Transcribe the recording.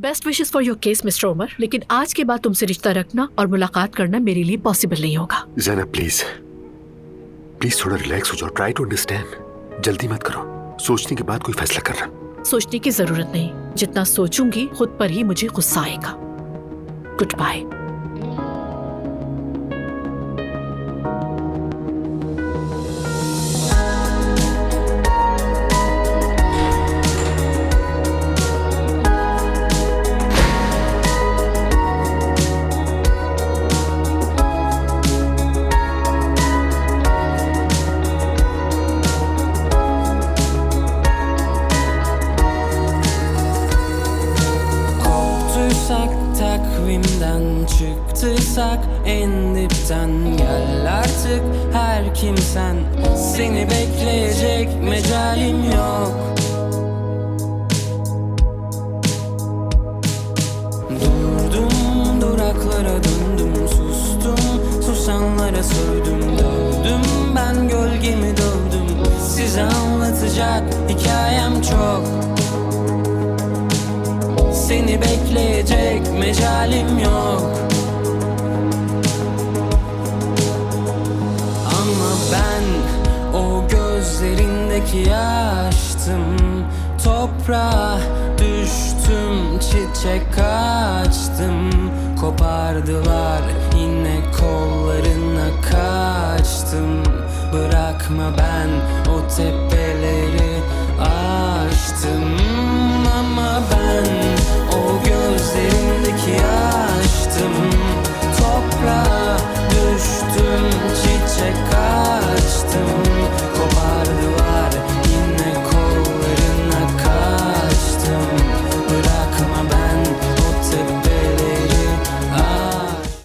Best wishes for your case mister Umar, लेकिन आज के बाद तुमसे रिश्ता रखना और मुलाकात करना मेरे लिए पॉसिबल नहीं होगा। ज़ैनब प्लीज प्लीज थोड़ा रिलैक्स हो जाओ, ट्राई टू अंडरस्टैंड। जल्दी मत करो, सोचने के बाद कोई फैसला करना। सोचने की जरूरत नहीं, जितना सोचूंगी खुद पर ही मुझे गुस्सा आएगा। Good bye. Takvimden çıktıysak en dipten gel artık her kimsen. Seni bekleyecek mecalim yok. Durdum duraklara döndüm, sustum susanlara sövdüm, dövdüm ben gölgemi dövdüm. Size anlatacak hikayem çok. Seni bekleyecek mecalim yok. Ama ben o gözlerindeki yaştım. Toprağa düştüm, çiçek açtım. Kopardılar yine kollarına kaçtım. Bırakma ben o tepeleri aştım. Ama ben